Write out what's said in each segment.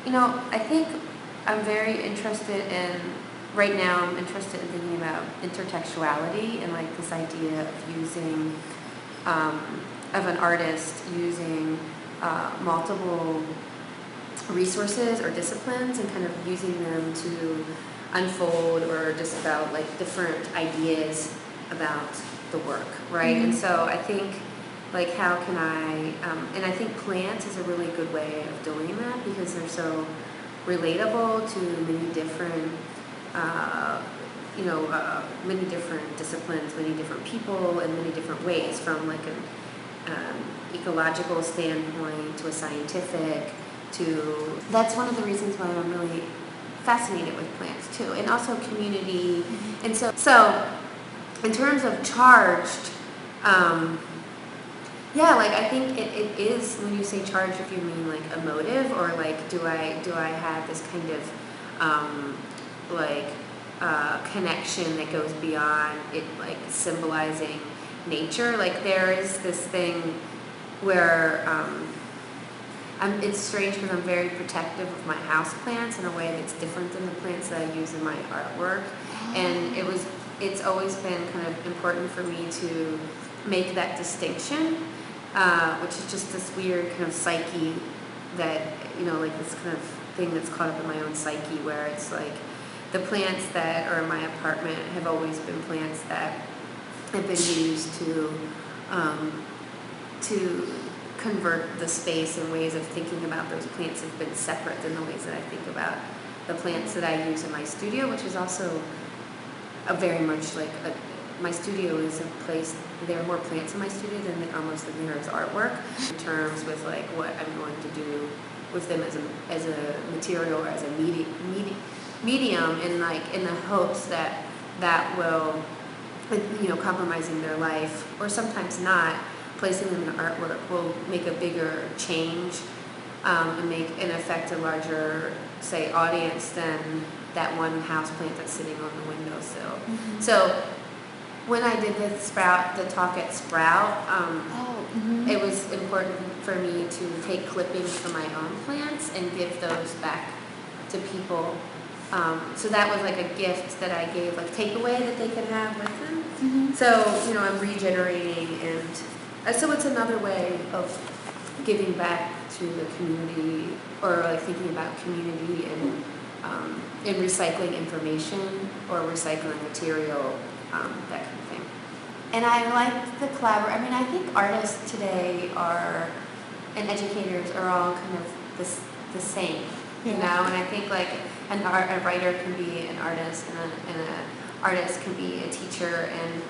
I think I'm very interested in, right now I'm interested in thinking about intertextuality and like this idea of using, of an artist using multiple resources or disciplines and kind of using them to unfold or just about like different ideas about the work, right? And so I think like how can I, and I think plants is a really good way of doing that because they're so relatable to many different, many different disciplines, many different people in many different ways, from like an ecological standpoint to a scientific to, that's one of the reasons why I'm really fascinated with plants too, and also community. And so in terms of charged, yeah, like I think it is, when you say charged, if you mean like emotive, or like do I have this kind of connection that goes beyond it, like symbolizing nature. Like there is this thing where it's strange because I'm very protective of my house plants in a way that's different than the plants that I use in my artwork. And it's always been kind of important for me to make that distinction, which is just this weird kind of psyche that, like this kind of thing that's caught up in my own psyche, where it's like the plants that are in my apartment have always been plants that have been used to convert the space, and ways of thinking about those plants have been separate than the ways that I think about the plants that I use in my studio, which is also a very much like my studio is a place, there are more plants in my studio than almost than there is artwork, in terms with like what I'm going to do with them as a material or as a medium, and like in the hopes that will, compromising their life, or sometimes not, placing them in artwork will make a bigger change, and affect a larger, say, audience than that one house plant that's sitting on the windowsill. So when I did the talk at Sprout, it was important for me to take clippings from my own plants and give those back to people. So that was like a gift that I gave, like takeaway that they could have with them. So, I'm regenerating, and so it's another way of giving back to the community, or like thinking about community and recycling information or recycling material, that kind of thing. And I like the collaboration. I mean, I think artists today and educators are all kind of the same, and I think like a writer can be an artist, and an artist can be a teacher, and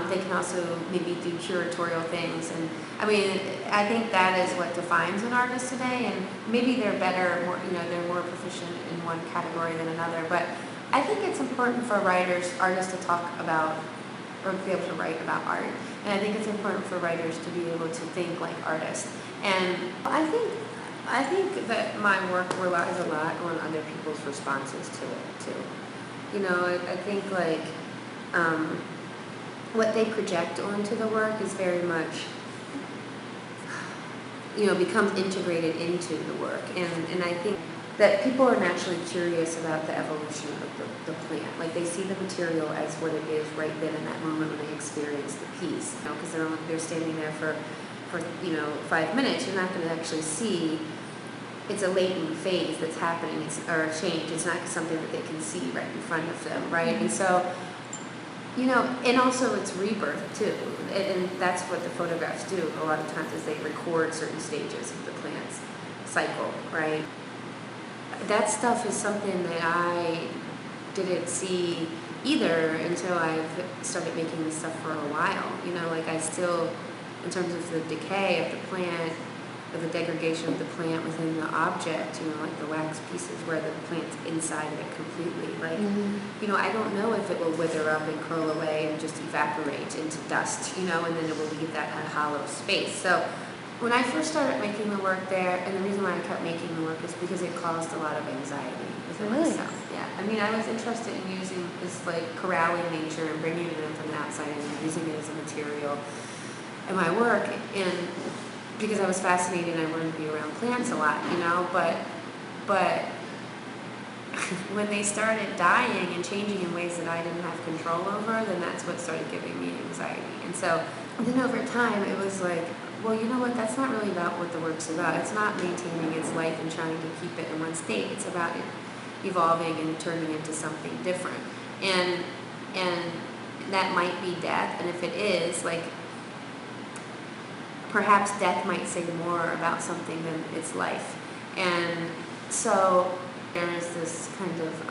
they can also maybe do curatorial things. And I mean, I think that is what defines an artist today, and maybe they're better, they're more proficient in one category than another, but I think it's important for artists to talk about, or be able to write about art, and I think it's important for writers to be able to think like artists. And I think that my work relies a lot on other people's responses to it too. I think like what they project onto the work is very much, becomes integrated into the work. And I think that people are naturally curious about the evolution of the plant. Like they see the material as what it is right then in that moment when they experience the piece. Because they're standing there for 5 minutes, you're not going to actually see. It's a latent phase that's happening, or a change. It's not something that they can see right in front of them, right? And so, and also it's rebirth too, and that's what the photographs do a lot of times, is they record certain stages of the plant's cycle, right? That stuff is something that I didn't see either until I've started making this stuff for a while. Like I still, in terms of the decay of the plant, of the degradation of the plant within the object, like the wax pieces where the plant's inside of it completely. Like, I don't know if it will wither up and curl away and just evaporate into dust, and then it will leave that kind of hollow space. So when I first started making the work there, and the reason why I kept making the work is because it caused a lot of anxiety within myself. Yeah, I mean, I was interested in using this like corralling nature and bringing it in from the outside and using it as a material in my work, and because I was fascinated and I wanted to be around plants a lot, but But when they started dying and changing in ways that I didn't have control over, then that's what started giving me anxiety. And so then over time, it was like, well, you know what, that's not really about what the work's about. It's not maintaining its life and trying to keep it in one state. It's about it evolving and turning into something different. And that might be death, and if it is, like, perhaps death might say more about something than its life. And so there is this kind of